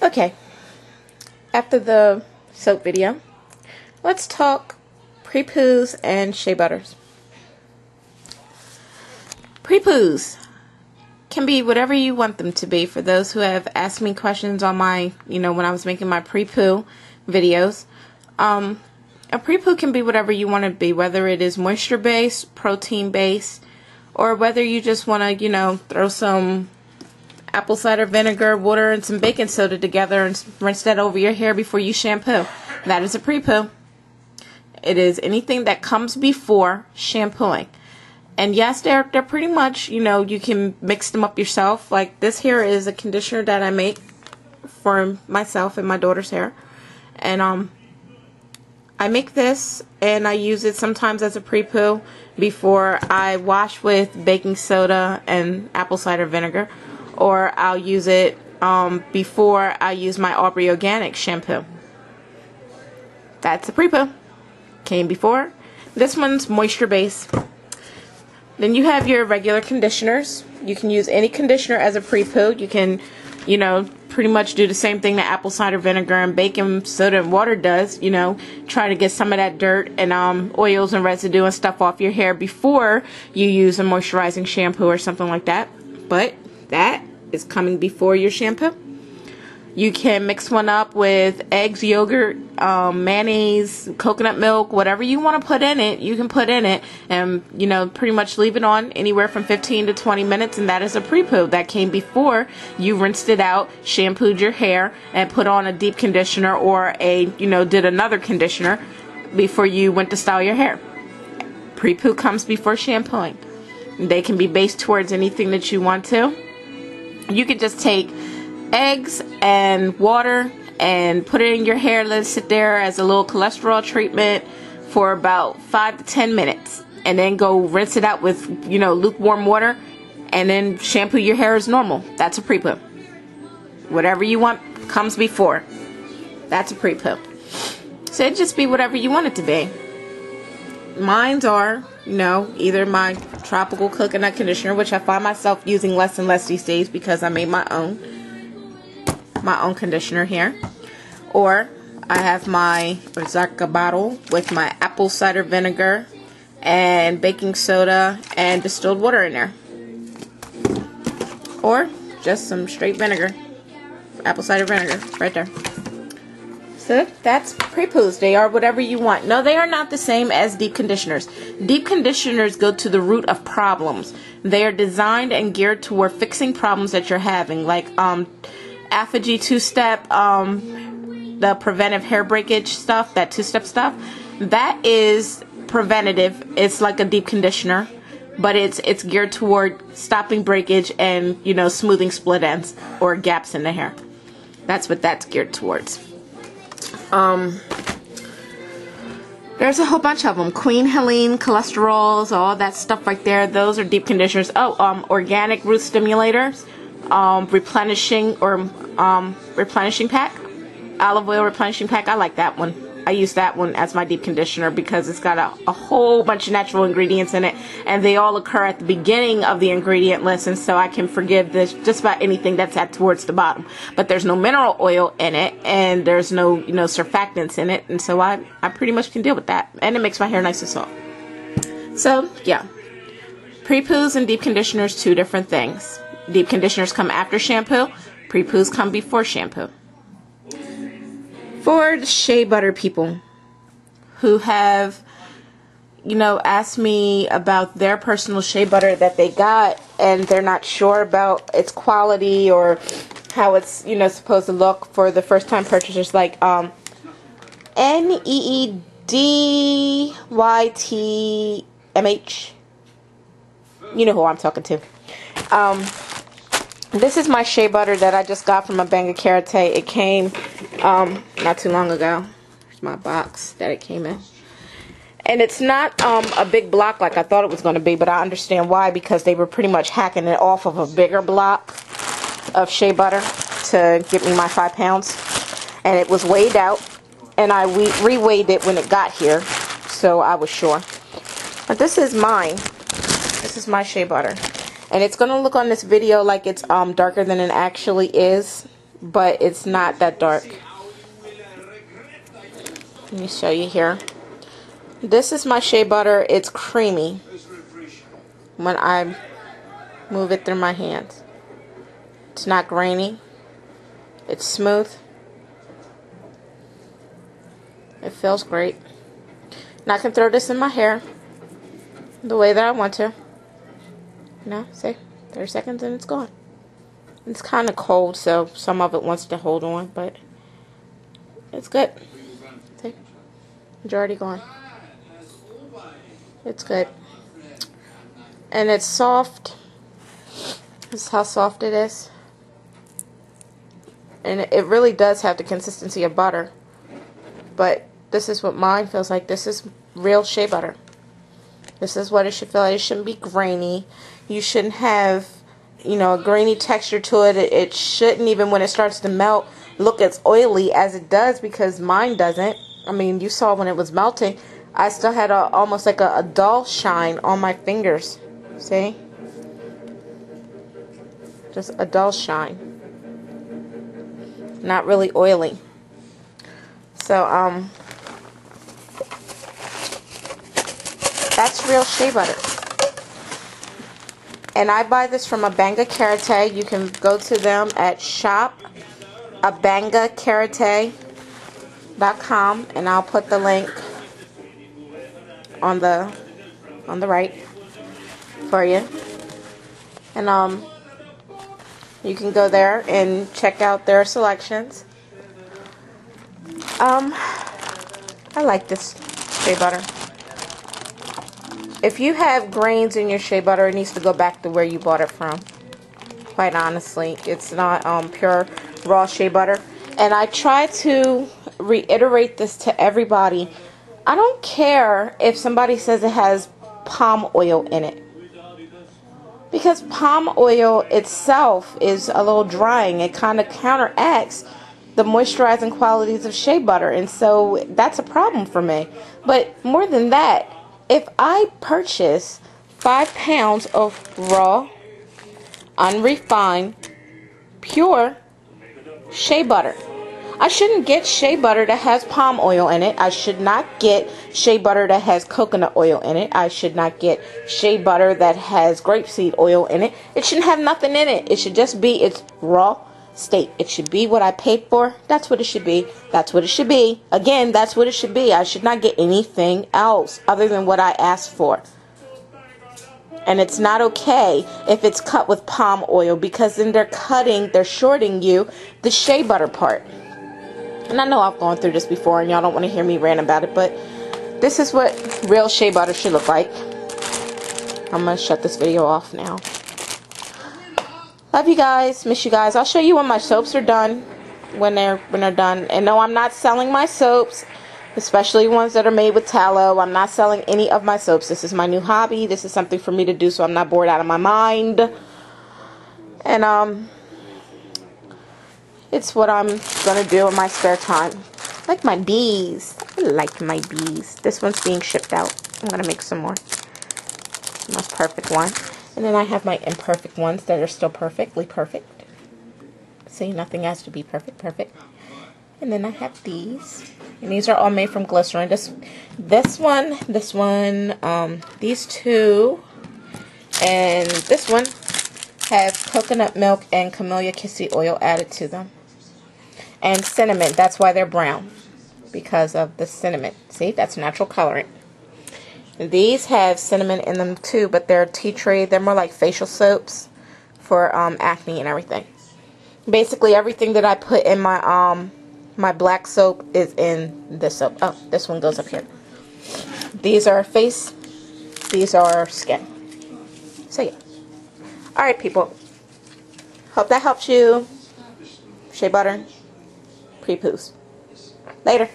Okay, after the soap video, let's talk Pre-Poos and shea butters. Pre-Poos can be whatever you want them to be. For those who have asked me questions on my, when I was making my pre-poo videos, a pre-poo can be whatever you want to be, whether it is moisture-based, protein-based, or whether you just want to, throw some apple cider vinegar, water, and some baking soda together and rinse that over your hair before you shampoo. That is a pre-poo. It is anything that comes before shampooing. And yes, they're pretty much, you can mix them up yourself. Like this here is a conditioner that I make for myself and my daughter's hair. And I make this and I use it sometimes as a pre-poo before I wash with baking soda and apple cider vinegar. Or I'll use it before I use my Aubrey Organic shampoo. That's a pre-poo. Came before. This one's moisture based. Then you have your regular conditioners. You can use any conditioner as a pre-poo. You can, pretty much do the same thing that apple cider vinegar and baking soda and water does. Try to get some of that dirt and oils and residue and stuff off your hair before you use a moisturizing shampoo or something like that. But that is coming before your shampoo. You can mix one up with eggs, yogurt, mayonnaise, coconut milk, whatever you want to put in it, you can put in it. And, pretty much leave it on anywhere from 15 to 20 minutes. And that is a pre-poo. That came before you rinsed it out, shampooed your hair, and put on a deep conditioner or did another conditioner before you went to style your hair. Pre-poo comes before shampooing. They can be based towards anything that you want to. You can just take eggs and water and put it in your hair, let it sit there as a little cholesterol treatment for about 5 to 10 minutes, and then go rinse it out with lukewarm water, and then shampoo your hair as normal. That's a pre-poo. Whatever you want comes before. That's a pre-poo. So it'd just be whatever you want it to be. Mines are either my tropical coconut conditioner, which I find myself using less and less these days because I made my own conditioner here, or I have my Ozarka bottle with my apple cider vinegar and baking soda and distilled water in there, or just some straight vinegar, apple cider vinegar right there. So that's pre-poos. They are whatever you want. No, they are not the same as deep conditioners. Deep conditioners go to the root of problems. They are designed and geared toward fixing problems that you're having, like Apogee two-step, the preventive hair breakage stuff, that two-step stuff. That is preventative. It's like a deep conditioner, but it's geared toward stopping breakage and smoothing split ends or gaps in the hair. That's what that's geared towards. There's a whole bunch of them. Queen Helene, cholesterols, all that stuff right there. Those are deep conditioners. Organic root stimulators, replenishing pack, olive oil replenishing pack. I like that one. I use that one as my deep conditioner because it's got a whole bunch of natural ingredients in it, and they all occur at the beginning of the ingredient list, and so I can forgive this just about anything that's at towards the bottom. But there's no mineral oil in it, and there's no surfactants in it, and so I pretty much can deal with that, and it makes my hair nice and soft. So yeah, pre-poos and deep conditioners, two different things. Deep conditioners come after shampoo. Pre-poos come before shampoo. For the shea butter people who have, asked me about their personal shea butter that they got and they're not sure about its quality or how it's, supposed to look for the first time purchasers, like NEEDYTMH. You know who I'm talking to. This is my shea butter that I just got from a Banga Karate. It came not too long ago. Here's my box that it came in. And it's not a big block like I thought it was going to be, but I understand why, because they were pretty much hacking it off of a bigger block of shea butter to get me my 5 pounds. And it was weighed out, and I re-weighed it when it got here, so I was sure. But this is mine. This is my shea butter. And it's going to look on this video like it's darker than it actually is. but it's not that dark. Let me show you here. This is my shea butter. It's creamy when I move it through my hands. It's not grainy. It's smooth. It feels great. And I can throw this in my hair the way that I want to. Now, say 30 seconds and it's gone. It's kind of cold, so some of it wants to hold on, but it's good. See? Majority gone. It's good. And it's soft. This is how soft it is. And it really does have the consistency of butter. But this is what mine feels like. This is real shea butter. This is what it should feel like. It shouldn't be grainy. You shouldn't have, you know, a grainy texture to it. It shouldn't, even when it starts to melt, look as oily as it does, because mine doesn't. I mean, you saw when it was melting, I still had almost like a dull shine on my fingers. See? Just a dull shine. Not really oily. So, that's real shea butter. And I buy this from Abanga Karate. You can go to them at shop.abangakarate.com, and I'll put the link on the right for you. And you can go there and check out their selections. I like this shea butter. If you have grains in your shea butter, it needs to go back to where you bought it from. Quite honestly, it's not pure raw shea butter. And I try to reiterate this to everybody. I don't care if somebody says it has palm oil in it, because palm oil itself is a little drying. It kind of counteracts the moisturizing qualities of shea butter, and so that's a problem for me. But more than that, if I purchase 5 pounds of raw, unrefined, pure shea butter, I shouldn't get shea butter that has palm oil in it. I should not get shea butter that has coconut oil in it. I should not get shea butter that has grapeseed oil in it. It shouldn't have nothing in it. It should just be its raw state. It should be what I paid for. That's what it should be. That's what it should be. Again, that's what it should be. I should not get anything else other than what I asked for. And it's not okay if it's cut with palm oil, because then they're shorting you the shea butter part. And I know I've gone through this before and y'all don't want to hear me rant about it, but this is what real shea butter should look like. I'm going to shut this video off now. Love you guys. Miss you guys. I'll show you when my soaps are done. When they're done. And no, I'm not selling my soaps, especially ones that are made with tallow. I'm not selling any of my soaps. This is my new hobby. This is something for me to do so I'm not bored out of my mind. And it's what I'm going to do in my spare time. Like my bees. I like my bees. This one's being shipped out. I'm going to make some more. Most perfect one. And then I have my imperfect ones that are still perfectly perfect. See, nothing has to be perfect. And then I have these. And these are all made from glycerin. This one, these two, and this one have coconut milk and camellia cassia oil added to them. And cinnamon. That's why they're brown, because of the cinnamon. See, that's natural coloring. These have cinnamon in them too, but they're tea tree. They're more like facial soaps for acne and everything. Basically, everything that I put in my my black soap is in this soap. Oh, this one goes up here. These are face. These are skin. So yeah. All right, people. Hope that helps you. Shea butter. Pre-Poos. Later.